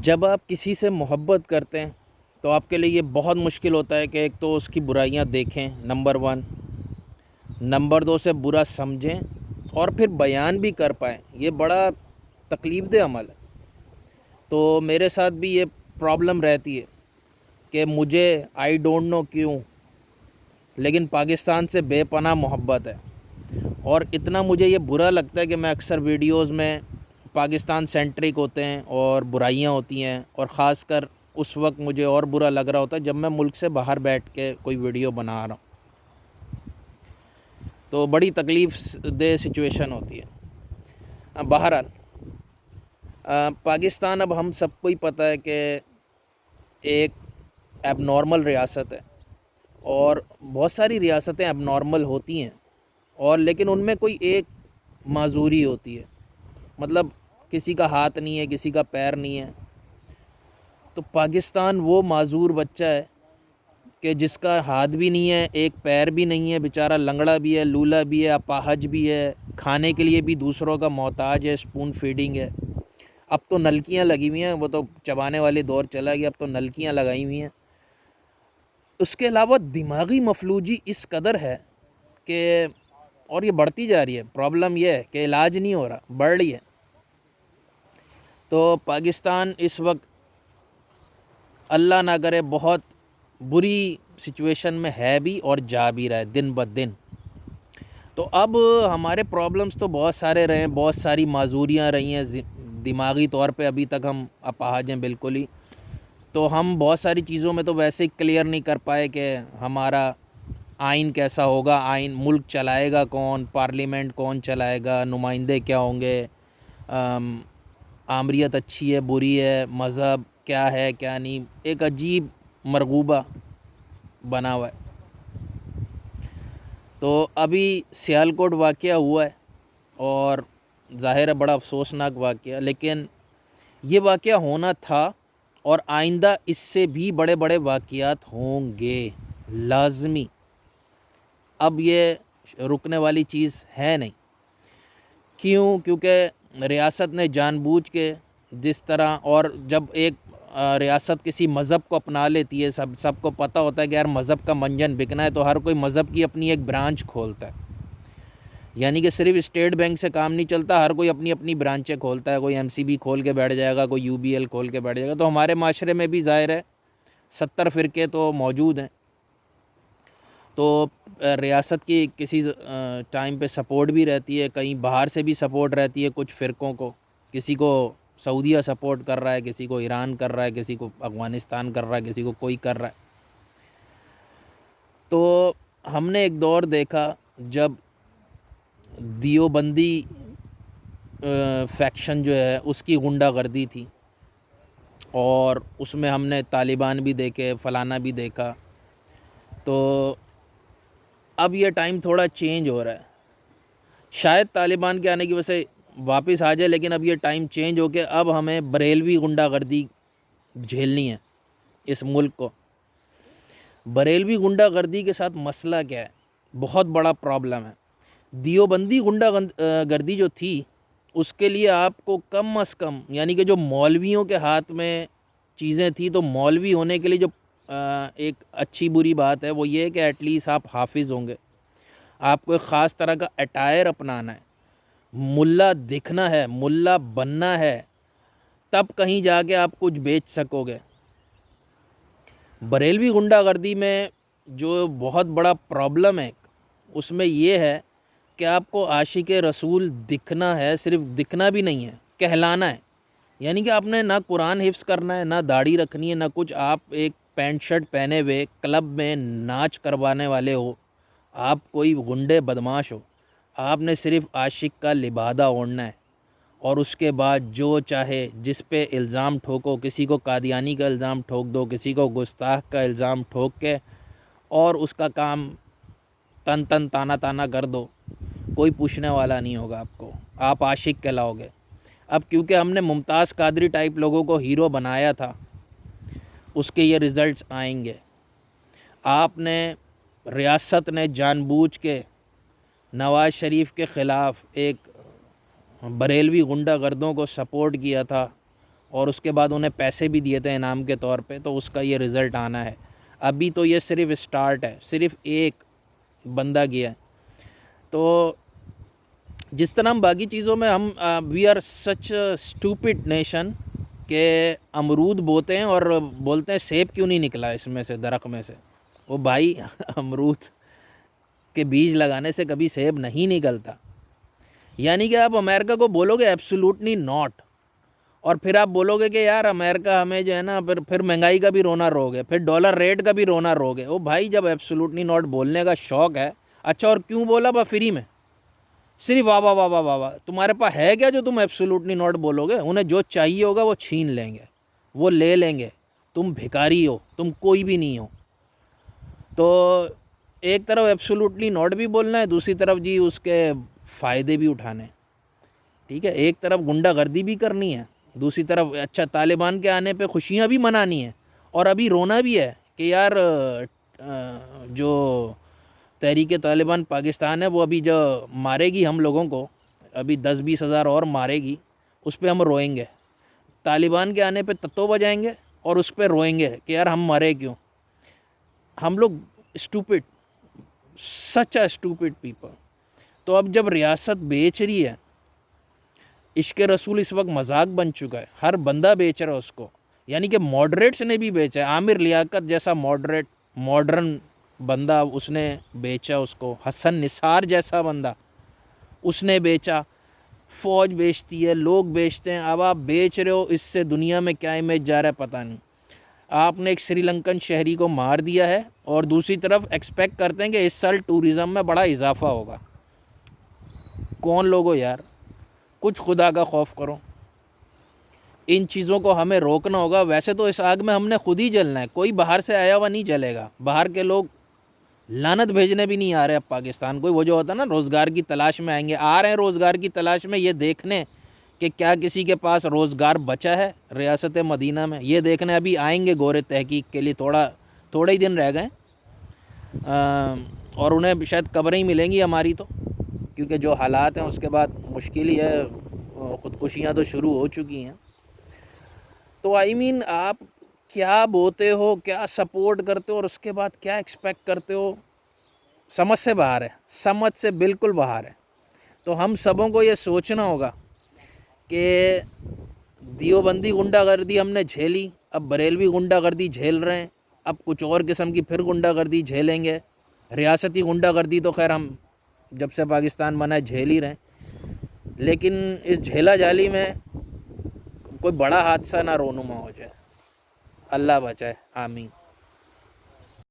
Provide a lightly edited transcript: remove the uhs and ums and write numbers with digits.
جب آپ کسی سے محبت کرتے ہیں تو آپ کے لیے یہ بہت مشکل ہوتا ہے کہ ایک تو اس کی برائیاں دیکھیں، نمبر 1، نمبر 2 سے برا سمجھیں اور پھر بیان بھی کر پائیں۔ یہ بڑا تکلیف دہ عمل ہے۔ تو میرے ساتھ بھی یہ پرابلم رہتی ہے کہ مجھے آئی ڈونٹ نو کیوں لیکن پاکستان سے بے پناہ محبت ہے، اور اتنا مجھے یہ برا لگتا ہے کہ میں اکثر ویڈیوز میں پاکستان سینٹرک ہوتے ہیں اور برائیاں ہوتی ہیں، اور خاص کر اس وقت مجھے اور برا لگ رہا ہوتا ہے جب میں ملک سے باہر بیٹھ کے کوئی ویڈیو بنا رہا ہوں، تو بڑی تکلیف دہ سچویشن ہوتی ہے۔ بہرحال پاکستان اب ہم سب کو ہی پتہ ہے کہ ایک ایب نارمل ریاست ہے، اور بہت ساری ریاستیں ایب نارمل ہوتی ہیں، اور لیکن ان میں کوئی ایک معذوری ہوتی ہے، مطلب کسی کا ہاتھ نہیں ہے، کسی کا پیر نہیں ہے۔ تو پاکستان وہ معذور بچہ ہے کہ جس کا ہاتھ بھی نہیں ہے، ایک پیر بھی نہیں ہے، بیچارہ لنگڑا بھی ہے، لولا بھی ہے، اپاہج بھی ہے، کھانے کے لیے بھی دوسروں کا محتاج ہے، اسپون فیڈنگ ہے۔ اب تو نلکیاں لگی ہوئی ہیں، وہ تو چبانے والے دور چلا گیا، اب تو نلکیاں لگائی ہوئی ہیں۔ اس کے علاوہ دماغی مفلوجی اس قدر ہے کہ، اور یہ بڑھتی جا رہی ہے، پرابلم یہ ہے کہ علاج نہیں ہو رہا، بڑھ رہی ہے۔ تو پاکستان اس وقت اللہ نہ کرے بہت بری سچویشن میں ہے بھی اور جا بھی رہا ہے دن بدن۔ تو اب ہمارے پرابلمز تو بہت سارے رہے ہیں، بہت ساری معذوریاں رہی ہیں، دماغی طور پہ ابھی تک ہم اپاہج ہیں بالکل ہی۔ تو ہم بہت ساری چیزوں میں تو ویسے ہی کلیئر نہیں کر پائے کہ ہمارا آئین کیسا ہوگا، آئین ملک چلائے گا کون، پارلیمنٹ کون چلائے گا، نمائندے کیا ہوں گے، آمریت اچھی ہے بری ہے، مذہب کیا ہے کیا نہیں، ایک عجیب مرغوبہ بنا ہوا ہے۔ تو ابھی سیالکوٹ واقعہ ہوا ہے، اور ظاہر ہے بڑا افسوسناک واقعہ، لیکن یہ واقعہ ہونا تھا، اور آئندہ اس سے بھی بڑے بڑے واقعات ہوں گے لازمی۔ اب یہ رکنے والی چیز ہے نہیں۔ کیونکہ ریاست نے جان بوجھ کے جس طرح، اور جب ایک ریاست کسی مذہب کو اپنا لیتی ہے، سب کو پتہ ہوتا ہے کہ یار مذہب کا منجن بکنا ہے، تو ہر کوئی مذہب کی اپنی ایک برانچ کھولتا ہے۔ یعنی کہ صرف اسٹیٹ بینک سے کام نہیں چلتا، ہر کوئی اپنی اپنی برانچیں کھولتا ہے، کوئی ایم سی بی کھول کے بیٹھ جائے گا، کوئی یو بی ایل کھول کے بیٹھ جائے گا۔ تو ہمارے معاشرے میں بھی ظاہر ہے 70 فرقے تو موجود ہیں، تو ریاست کی کسی ٹائم پہ سپورٹ بھی رہتی ہے، کہیں باہر سے بھی سپورٹ رہتی ہے کچھ فرقوں کو، کسی کو سعودیہ سپورٹ کر رہا ہے، کسی کو ایران کر رہا ہے، کسی کو افغانستان کر رہا ہے، کسی کو کوئی کر رہا ہے۔ تو ہم نے ایک دور دیکھا جب دیوبندی فیکشن جو ہے اس کی غنڈہ گردی تھی، اور اس میں ہم نے طالبان بھی دیکھے، فلانا بھی دیکھا۔ تو اب یہ ٹائم تھوڑا چینج ہو رہا ہے، شاید طالبان کے آنے کی وجہ سے واپس آ جائے، لیکن اب یہ ٹائم چینج ہو کے اب ہمیں بریلوی غنڈہ گردی جھیلنی ہے اس ملک کو۔ بریلوی غنڈہ گردی کے ساتھ مسئلہ کیا ہے؟ بہت بڑا پرابلم ہے۔ دیوبندی غنڈہ گردی جو تھی اس کے لیے آپ کو کم از کم، یعنی کہ جو مولویوں کے ہاتھ میں چیزیں تھیں، تو مولوی ہونے کے لیے جو ایک اچھی بری بات ہے وہ یہ ہے کہ ایٹ لیسٹ آپ حافظ ہوں گے، آپ کو ایک خاص طرح کا اٹائر اپنانا ہے، ملا دکھنا ہے، ملا بننا ہے، تب کہیں جا کے آپ کچھ بیچ سکو گے۔ بریلوی غنڈہ گردی میں جو بہت بڑا پرابلم ہے اس میں یہ ہے کہ آپ کو عاشق رسول دکھنا ہے، صرف دکھنا بھی نہیں ہے، کہلانا ہے۔ یعنی کہ آپ نے نہ قرآن حفظ کرنا ہے، نہ داڑھی رکھنی ہے، نہ کچھ، آپ ایک پینٹ شرٹ پہنے ہوئے کلب میں ناچ کروانے والے ہو، آپ کوئی غنڈے بدماش ہو، آپ نے صرف عاشق کا لبادہ اوڑھنا ہے، اور اس کے بعد جو چاہے جس پہ الزام ٹھوکو، کسی کو قادیانی کا الزام ٹھوک دو، کسی کو گستاخ کا الزام ٹھوک کے، اور اس کا کام تن تن تانا تانا کر دو، کوئی پوچھنے والا نہیں ہوگا آپ کو، آپ عاشق کہلاؤ گے۔ اب کیونکہ ہم نے ممتاز قادری ٹائپ لوگوں کو ہیرو بنایا تھا، اس کے یہ ریزلٹس آئیں گے۔ آپ نے، ریاست نے جان بوجھ کے نواز شریف کے خلاف ایک بریلوی غنڈہ گردوں کو سپورٹ کیا تھا، اور اس کے بعد انہیں پیسے بھی دیے تھے انعام کے طور پہ، تو اس کا یہ رزلٹ آنا ہے۔ ابھی تو یہ صرف اسٹارٹ ہے، صرف ایک بندہ گیا ہے۔ تو جس طرح ہم باقی چیزوں میں ہم we are such stupid nation کہ امرود بوتے ہیں اور بولتے ہیں سیب کیوں نہیں نکلا اس میں سے، درخت میں سے۔ وہ بھائی امرود کے بیج لگانے سے کبھی سیب نہیں نکلتا۔ یعنی کہ آپ امریکہ کو بولو گے ایبسولوٹلی ناٹ، اور پھر آپ بولو گے کہ یار امریکہ ہمیں جو ہے نا پھر مہنگائی کا بھی رونا روگے، پھر ڈالر ریٹ کا بھی رونا روگے۔ وہ بھائی جب ایبسولوٹلی ناٹ بولنے کا شوق ہے، اچھا اور کیوں بولا با فری میں، صرف واہ واہ واہ واہ واہ واہ، تمہارے پاس ہے کیا جو تم ایبسولوٹلی ناٹ بولو گے؟ انہیں جو چاہیے ہوگا وہ چھین لیں گے، وہ لے لیں گے، تم بھکاری ہو، تم کوئی بھی نہیں ہو۔ تو ایک طرف ایبسولوٹلی ناٹ بھی بولنا ہے، دوسری طرف جی اس کے فائدے بھی اٹھانے ہیں، ٹھیک ہے۔ ایک طرف غنڈہ گردی بھی کرنی ہے، دوسری طرف اچھا طالبان کے آنے پہ خوشیاں بھی منانی ہیں، اور ابھی رونا بھی ہے کہ یار جو تحریک طالبان پاکستان ہے وہ ابھی جو مارے گی ہم لوگوں کو، ابھی 10-20 ہزار اور مارے گی، اس پہ ہم روئیں گے۔ طالبان کے آنے پہ تتو بجائیں گے اور اس پہ روئیں گے کہ یار ہم مرے کیوں۔ ہم لوگ اسٹوپڈ، سچ اے اسٹوپڈ پیپل۔ تو اب جب ریاست بیچ رہی ہے، عشق رسول اس وقت مذاق بن چکا ہے، ہر بندہ بیچ رہا ہے اس کو، یعنی کہ ماڈریٹس نے بھی بیچا ہے۔ عامر لیاقت جیسا ماڈرن بندہ اس نے بیچا اس کو، حسن نثار جیسا بندہ اس نے بیچا، فوج بیچتی ہے، لوگ بیچتے ہیں۔ اب آپ بیچ رہے ہو، اس سے دنیا میں کیا امیج جا رہا ہے پتہ نہیں۔ آپ نے ایک سری لنکن شہری کو مار دیا ہے، اور دوسری طرف ایکسپیکٹ کرتے ہیں کہ اس سال ٹورزم میں بڑا اضافہ ہوگا۔ کون لوگو یار، کچھ خدا کا خوف کرو۔ ان چیزوں کو ہمیں روکنا ہوگا۔ ویسے تو اس آگ میں ہم نے خود ہی جلنا ہے، کوئی باہر سے آیا ہوا نہیں جلے گا۔ باہر کے لوگ لعنت بھیجنے بھی نہیں آ رہے اب پاکستان کو۔ وہ جو ہوتا ہے نا روزگار کی تلاش میں آئیں گے، آ رہے ہیں روزگار کی تلاش میں، یہ دیکھنے کہ کیا کسی کے پاس روزگار بچا ہے ریاست مدینہ میں، یہ دیکھنے ابھی آئیں گے گورے تحقیق کے لیے۔ تھوڑے ہی دن رہ گئے، اور انہیں شاید قبریں ہی ملیں گی ہماری تو، کیونکہ جو حالات ہیں اس کے بعد مشکل ہی ہے، خودکشیاں تو شروع ہو چکی ہیں۔ تو آپ کیا بوتے ہو، کیا سپورٹ کرتے ہو، اور اس کے بعد کیا ایکسپیکٹ کرتے ہو، سمجھ سے باہر ہے، سمجھ سے بالکل باہر ہے۔ تو ہم سبوں کو یہ سوچنا ہوگا کہ دیوبندی غنڈہ گردی ہم نے جھیلی، اب بریلوی غنڈہ گردی جھیل رہے ہیں، اب کچھ اور قسم کی پھر غنڈہ گردی جھیلیں گے۔ ریاستی غنڈہ گردی تو خیر ہم جب سے پاکستان بنا ہے جھیل ہی رہے ہیں، لیکن اس جھیلا جالی میں کوئی بڑا حادثہ نہ رونما ہو جائے۔ اللہ بچائے، آمین۔